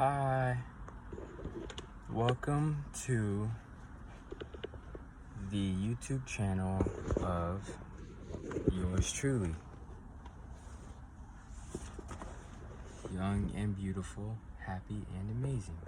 Hi, welcome to the YouTube channel of yours truly, young and beautiful, happy and amazing.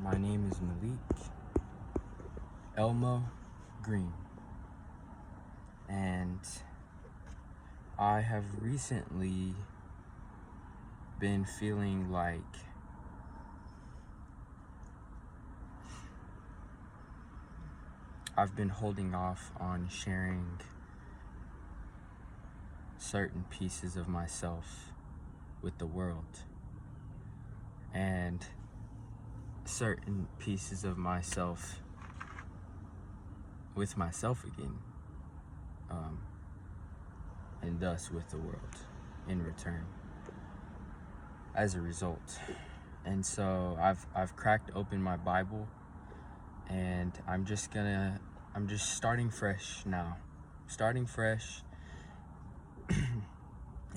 My name is Malik Elmo Green, and I have recently been feeling like I've been holding off on sharing certain pieces of myself with the world, and certain pieces of myself with myself again, and thus with the world in return as a result. And so I've cracked open my Bible, and I'm just starting fresh now,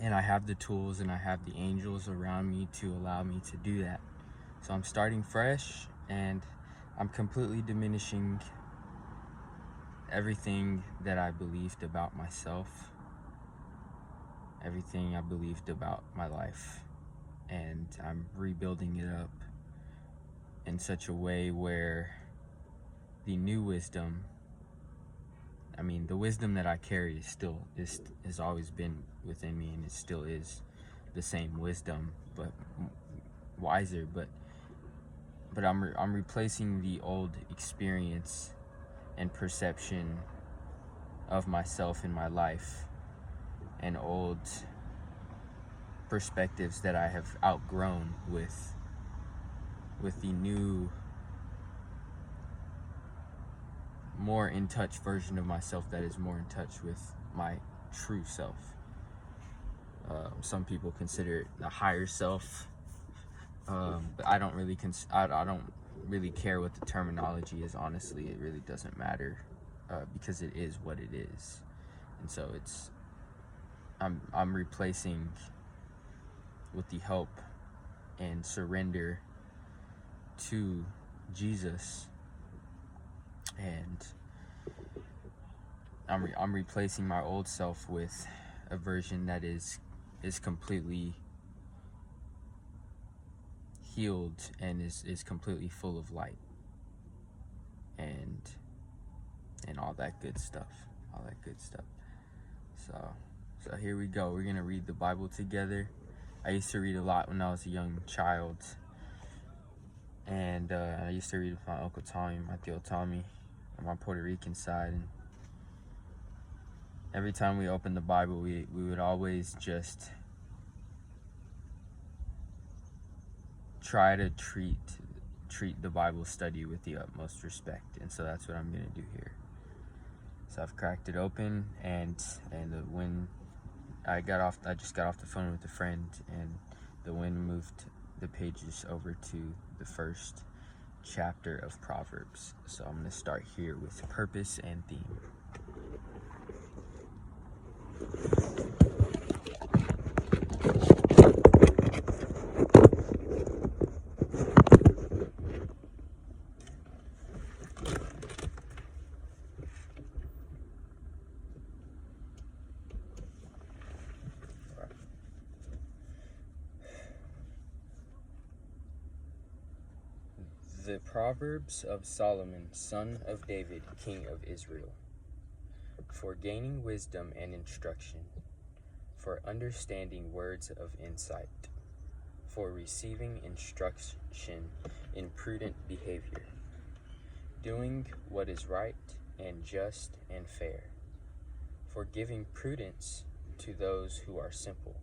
and I have the tools and I have the angels around me to allow me to do that. So I'm starting fresh, and I'm completely diminishing everything that I believed about myself, everything I believed about my life, and I'm rebuilding it up in such a way where the new wisdom, the wisdom that I carry has always been within me, and it still is the same wisdom, but wiser. But I'm replacing the old experience and perception of myself in my life, and old perspectives that I have outgrown with the new, more in touch version of myself that is more in touch with my true self. Some people consider it the higher self, but I don't really I don't really care what the terminology is. Honestly, it really doesn't matter, because it is what it is. And so I'm replacing, with the help and surrender to Jesus, and I'm replacing my old self with a version that is completely healed and is completely full of light and all that good stuff. So here we go. We're gonna read the Bible together. I used to read a lot when I was a young child, and I used to read with my Uncle Tommy, my Tio Tommy, on my Puerto Rican side. And every time we opened the Bible, we would always just try to treat the Bible study with the utmost respect, and so that's what I'm gonna do here. So I've cracked it open, and when I just got off the phone with a friend, and the wind moved the pages over to the first chapter of Proverbs. So I'm gonna start here with purpose and theme. The Proverbs of Solomon, son of David, king of Israel. For gaining wisdom and instruction, for understanding words of insight, for receiving instruction in prudent behavior, doing what is right and just and fair, for giving prudence to those who are simple,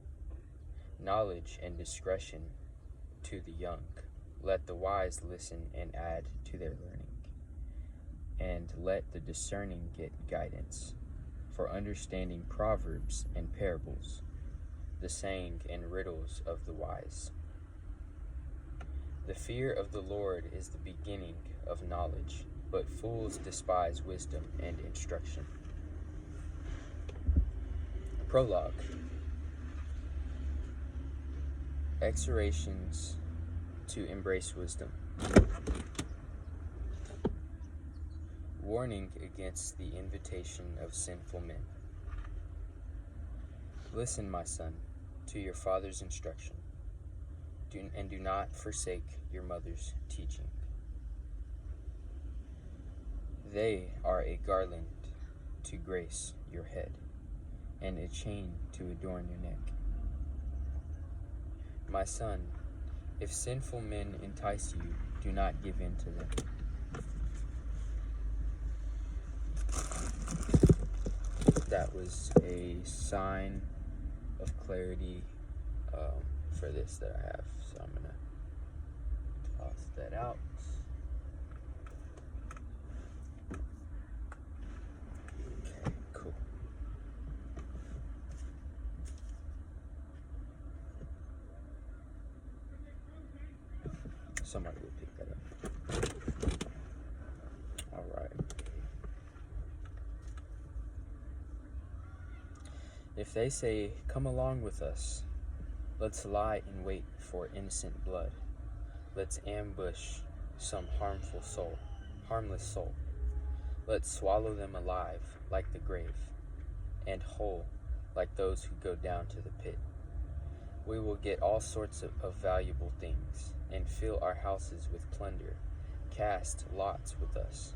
knowledge and discretion to the young. Let the wise listen and add to their learning, and let the discerning get guidance, for understanding proverbs and parables, the saying and riddles of the wise. The fear of the Lord is the beginning of knowledge, but fools despise wisdom and instruction. Prologue. Exhortations to embrace wisdom. Warning against the invitation of sinful men. Listen, my son, to your father's instruction, and do not forsake your mother's teaching. They are a garland to grace your head, and a chain to adorn your neck. My son, if sinful men entice you, do not give in to them. That was a sign of clarity for this that I have. So I'm going to toss that out. Okay, cool. Somebody will pick that up. All right. If they say, "Come along with us, let's lie in wait for innocent blood. Let's ambush some harmless soul. Let's swallow them alive like the grave, and whole like those who go down to the pit. We will get all sorts of valuable things, and fill our houses with plunder. Cast lots with us.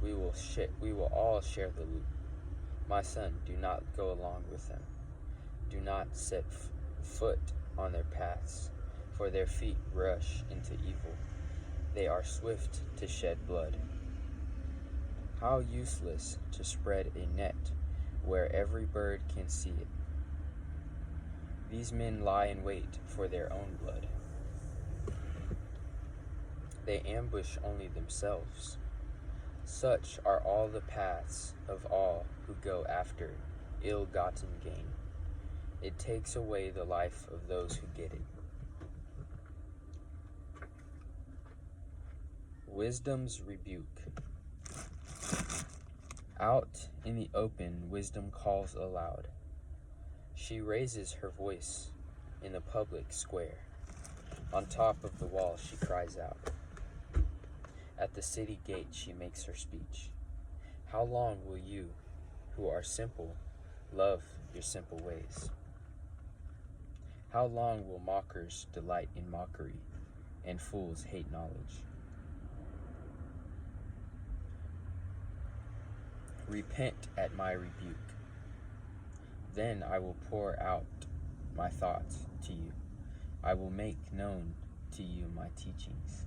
We will all share the loot. My son, do not go along with them. Do not set foot on their paths, for their feet rush into evil. They are swift to shed blood. How useless to spread a net where every bird can see it. These men lie in wait for their own blood. They ambush only themselves. Such are all the paths of all who go after ill-gotten gain. It takes away the life of those who get it. Wisdom's rebuke. Out in the open, wisdom calls aloud. She raises her voice in the public square. On top of the wall, she cries out. At the city gate, she makes her speech. How long will you, who are simple, love your simple ways? How long will mockers delight in mockery, and fools hate knowledge? Repent at my rebuke. Then I will pour out my thoughts to you. I will make known to you my teachings.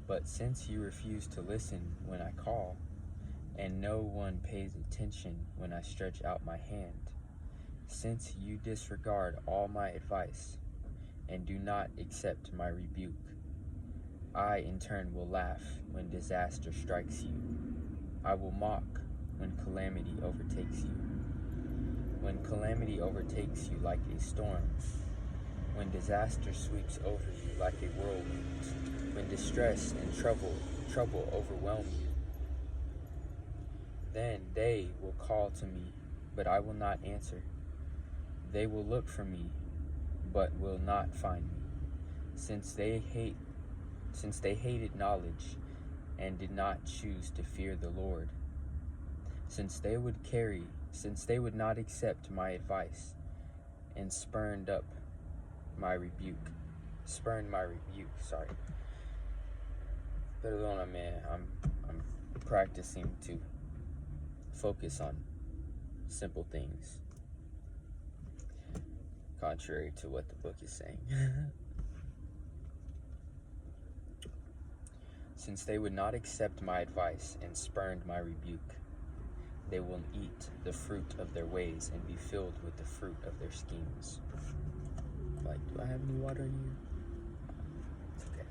But since you refuse to listen when I call, and no one pays attention when I stretch out my hand, since you disregard all my advice and do not accept my rebuke, I in turn will laugh when disaster strikes you. I will mock when calamity overtakes you. When calamity overtakes you like a storm, when disaster sweeps over you like a whirlwind, when distress and trouble overwhelm you, then they will call to me, but I will not answer. They will look for me, but will not find me, since they hated knowledge and did not choose to fear the Lord. Since they would not accept my advice and spurned my rebuke. Perdóname, I'm practicing to focus on simple things, contrary to what the book is saying. Since they would not accept my advice and spurned my rebuke, they will eat the fruit of their ways and be filled with the fruit of their schemes. Like, do I have any water in here? It's okay.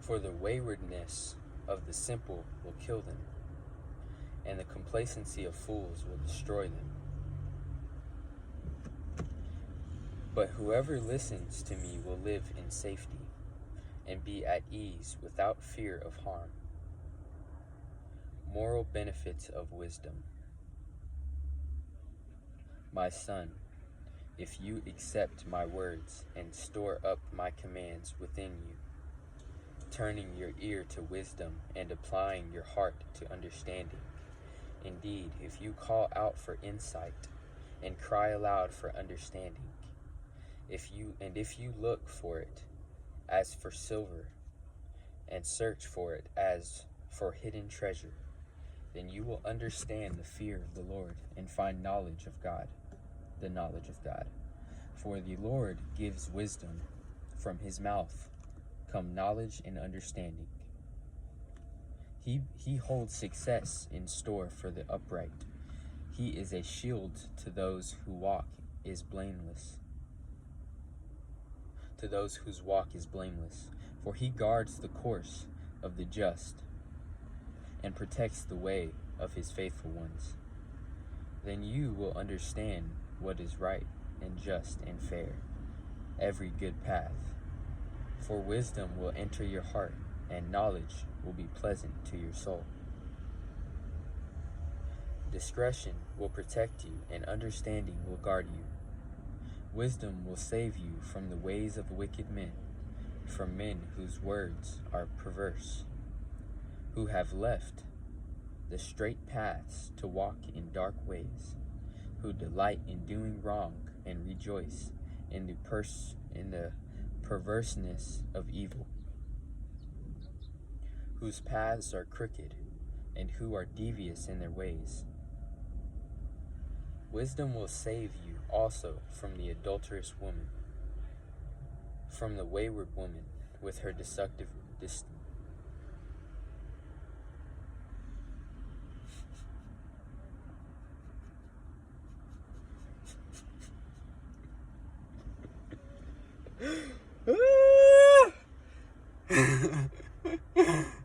For the waywardness of the simple will kill them, and the complacency of fools will destroy them. But whoever listens to me will live in safety and be at ease without fear of harm. Moral benefits of wisdom. My son, if you accept my words and store up my commands within you, turning your ear to wisdom and applying your heart to understanding. Indeed, if you call out for insight and cry aloud for understanding, if you look for it as for silver and search for it as for hidden treasure, then you will understand the fear of the Lord and find knowledge of God, the knowledge of God. For the Lord gives wisdom, from his mouth come knowledge and understanding. He holds success in store for the upright. He is a shield to those who walk is blameless. To those whose walk is blameless. For he guards the course of the just and protects the way of his faithful ones. Then you will understand what is right and just and fair, every good path. For wisdom will enter your heart, and knowledge will be pleasant to your soul. Discretion will protect you, and understanding will guard you. Wisdom will save you from the ways of wicked men, from men whose words are perverse, who have left the straight paths to walk in dark ways, who delight in doing wrong and rejoice in the perverseness of evil, whose paths are crooked and who are devious in their ways. Wisdom will save you also from the adulterous woman, from the wayward woman with her destructive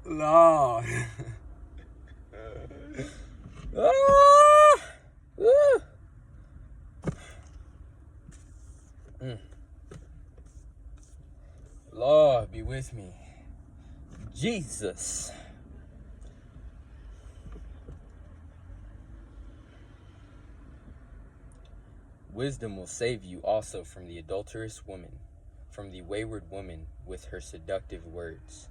Lord. Lord, be with me. Jesus. Wisdom will save you also from the adulterous woman, from the wayward woman with her seductive words,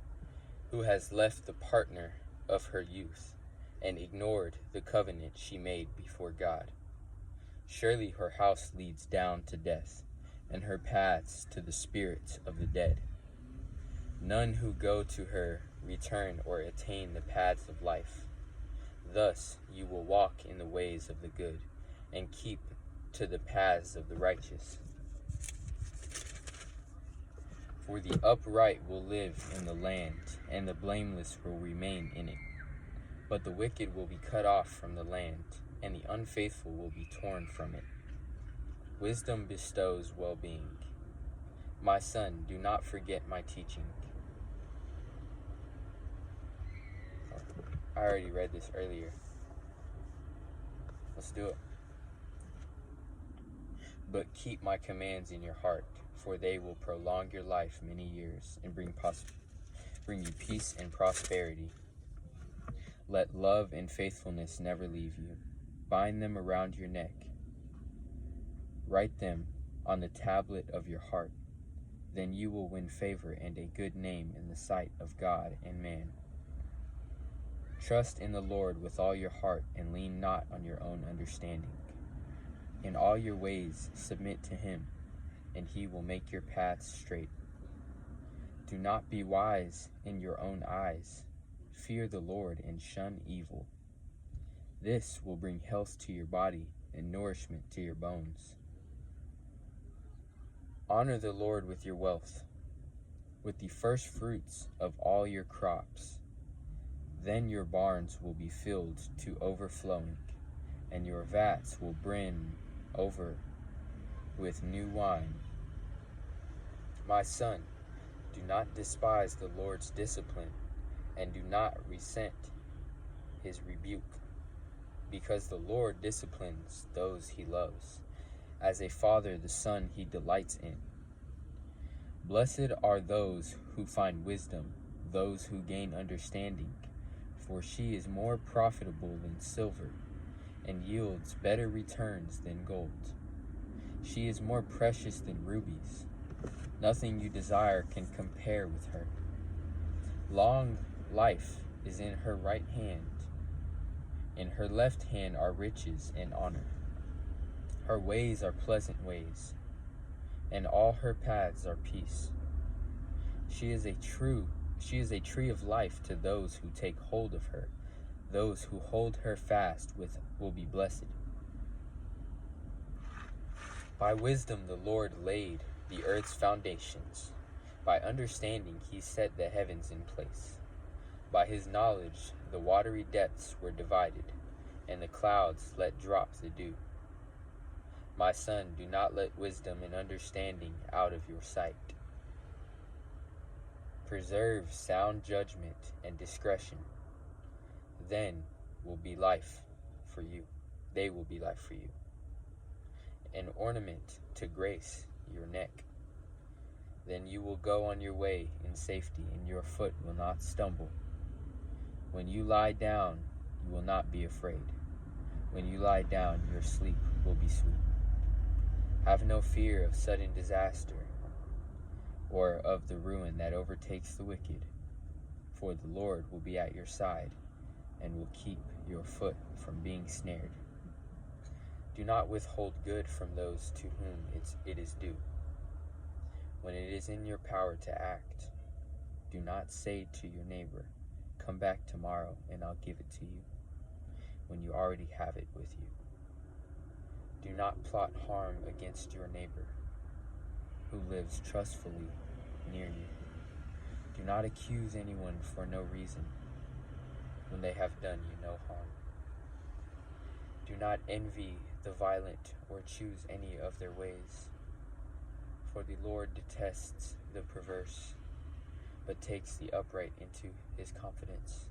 who has left the partner of her youth and ignored the covenant she made before God. Surely her house leads down to death, and her paths to the spirits of the dead. None who go to her return or attain the paths of life. Thus you will walk in the ways of the good, and keep to the paths of the righteous. For the upright will live in the land, and the blameless will remain in it. But the wicked will be cut off from the land, and the unfaithful will be torn from it. Wisdom bestows well-being. My son, do not forget my teaching. I already read this earlier. Let's do it. But keep my commands in your heart, for they will prolong your life many years and bring you peace and prosperity. Let love and faithfulness never leave you. Bind them around your neck. Write them on the tablet of your heart. Then you will win favor and a good name in the sight of God and man. Trust in the Lord with all your heart and lean not on your own understanding. In all your ways submit to him, and he will make your paths straight. Do not be wise in your own eyes. Fear the Lord and shun evil. This will bring health to your body and nourishment to your bones. Honor the Lord with your wealth, with the first fruits of all your crops. Then your barns will be filled to overflowing, and your vats will brim over with new wine. My son, do not despise the Lord's discipline, and do not resent his rebuke, because the Lord disciplines those he loves, as a father the son he delights in. Blessed are those who find wisdom, those who gain understanding, for she is more profitable than silver, and yields better returns than gold. She is more precious than rubies. Nothing you desire can compare with her. Long life is in her right hand. In her left hand are riches and honor. Her ways are pleasant ways, and all her paths are peace. She is a tree of life to those who take hold of her. Those who hold her fast will be blessed. By wisdom the Lord laid the earth's foundations. By understanding he set the heavens in place. By his knowledge the watery depths were divided, and the clouds let drop the dew. My son, do not let wisdom and understanding out of your sight. Preserve sound judgment and discretion. Then will be life for you. They will be life for you. An ornament to grace your neck. Then you will go on your way in safety, and your foot will not stumble. When you lie down, you will not be afraid. When you lie down, your sleep will be sweet. Have no fear of sudden disaster, or of the ruin that overtakes the wicked, for the Lord will be at your side, and will keep your foot from being snared. Do not withhold good from those to whom it is due. When it is in your power to act, do not say to your neighbor, "Come back tomorrow and I'll give it to you," when you already have it with you. Do not plot harm against your neighbor, who lives trustfully near you. Do not accuse anyone for no reason, when they have done you no harm. Do not envy the violent or choose any of their ways, for the Lord detests the perverse, but takes the upright into his confidence.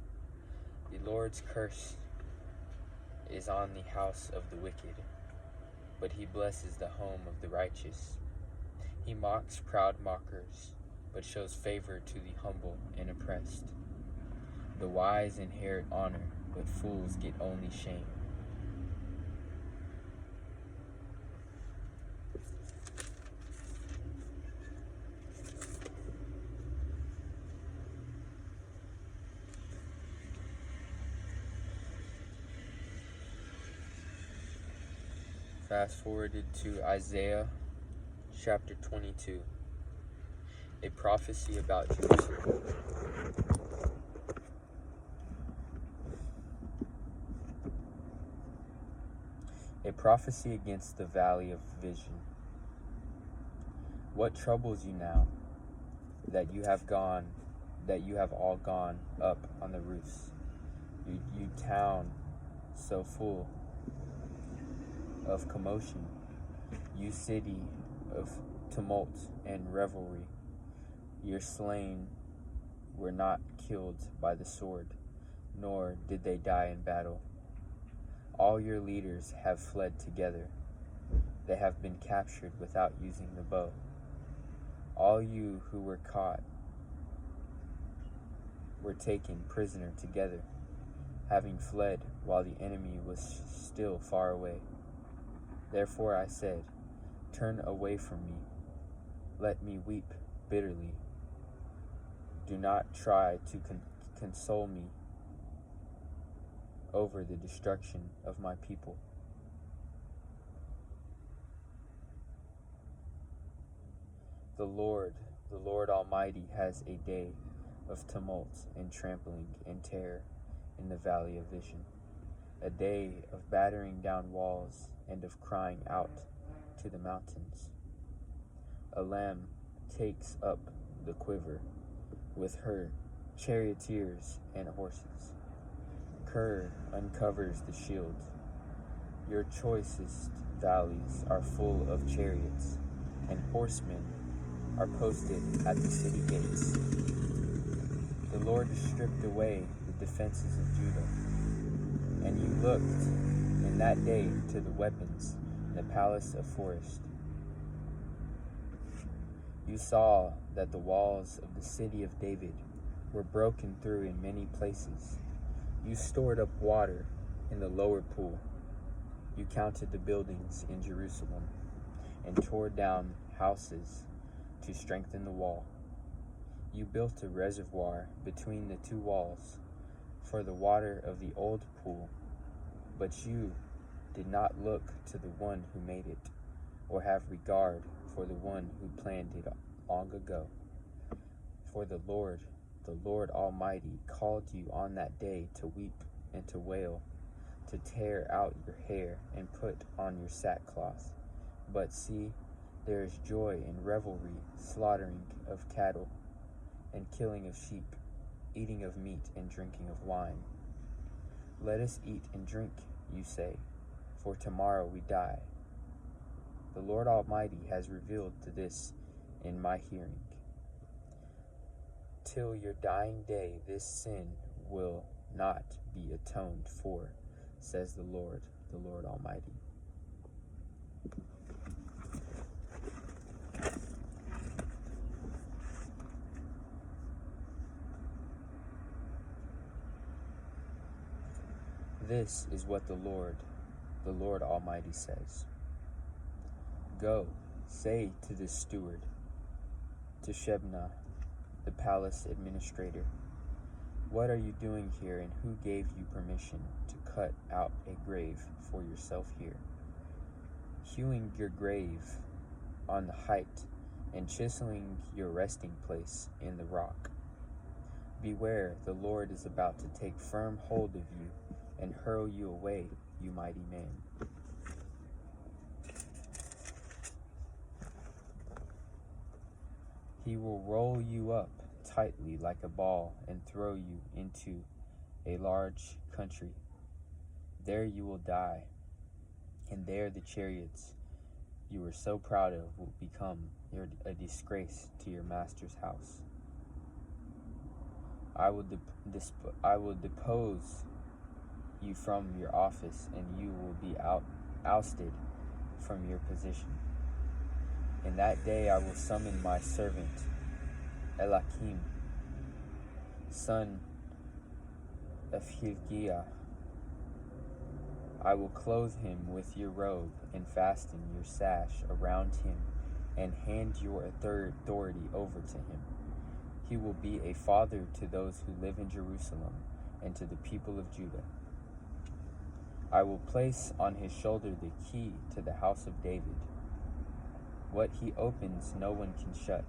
The Lord's curse is on the house of the wicked, but he blesses the home of the righteous. He mocks proud mockers, but shows favor to the humble and oppressed. The wise inherit honor, but fools get only shame. Fast forwarded to Isaiah chapter 22, a prophecy about Jerusalem. A prophecy against the valley of vision. What troubles you now that you have all gone up on the roofs, you town so full of commotion, you city of tumult and revelry? Your slain were not killed by the sword, nor did they die in battle. All your leaders have fled together. They have been captured without using the bow. All you who were caught were taken prisoner together, having fled while the enemy was still far away. Therefore I said, "Turn away from me. Let me weep bitterly. Do not try to console me over the destruction of my people." The Lord Almighty has a day of tumult and trampling and terror in the valley of vision, a day of battering down walls and of crying out to the mountains. A lamb takes up the quiver with her charioteers and horses. Ker uncovers the shield. Your choicest valleys are full of chariots, and horsemen are posted at the city gates. The Lord stripped away the defenses of Judah, and you looked in that day to the weapons in the palace of forest. You saw that the walls of the city of David were broken through in many places. You stored up water in the lower pool. You counted the buildings in Jerusalem and tore down houses to strengthen the wall. You built a reservoir between the two walls for the water of the old pool, but you did not look to the one who made it, or have regard for the one who planned it long ago. For the Lord Almighty, called you on that day to weep and to wail, to tear out your hair and put on your sackcloth. But see, there is joy and revelry, slaughtering of cattle and killing of sheep, eating of meat and drinking of wine. Let us eat and drink, you say, for tomorrow we die. The Lord Almighty has revealed to this in my hearing. Till your dying day, this sin will not be atoned for, says the Lord Almighty. This is what the Lord Almighty says. Go, say to the steward, to Shebna, the palace administrator, what are you doing here, and who gave you permission to cut out a grave for yourself here, hewing your grave on the height and chiseling your resting place in the rock? Beware, the Lord is about to take firm hold of you and hurl you away, you mighty man. He will roll you up tightly like a ball and throw you into a large country. There you will die, and there the chariots you were so proud of will become a disgrace to your master's house. I will depose you from your office, and you will be ousted from your position. In that day I will summon my servant Elakim, son of Hilkiah. I will clothe him with your robe and fasten your sash around him and hand your authority over to him. He will be a father to those who live in Jerusalem and to the people of Judah. I will place on his shoulder the key to the house of David. What he opens, no one can shut.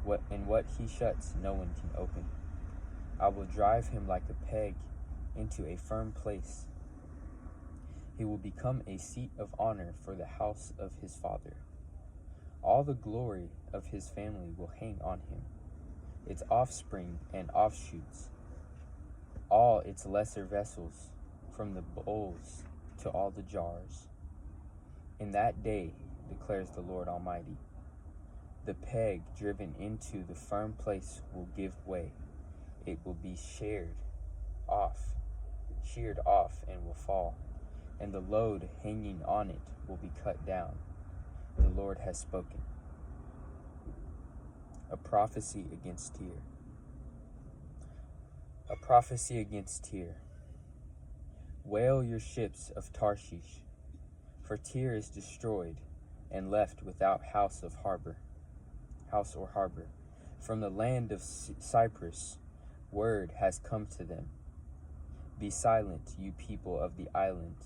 What he shuts, no one can open. I will drive him like a peg into a firm place. He will become a seat of honor for the house of his father. All the glory of his family will hang on him, its offspring and offshoots, all its lesser vessels, from the bowls to all the jars. In that day, declares the Lord Almighty, the peg driven into the firm place will give way. It will be sheared off, and will fall, and the load hanging on it will be cut down. The Lord has spoken. A prophecy against Tyre. A prophecy against Tyre. Wail your ships of Tarshish, for Tyre is destroyed and left without house or harbor. From the land of Cyprus, word has come to them. Be silent, you people of the island,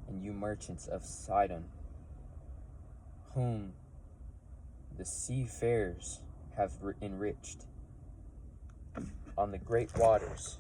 and you merchants of Sidon, whom the seafarers have enriched. On the great waters,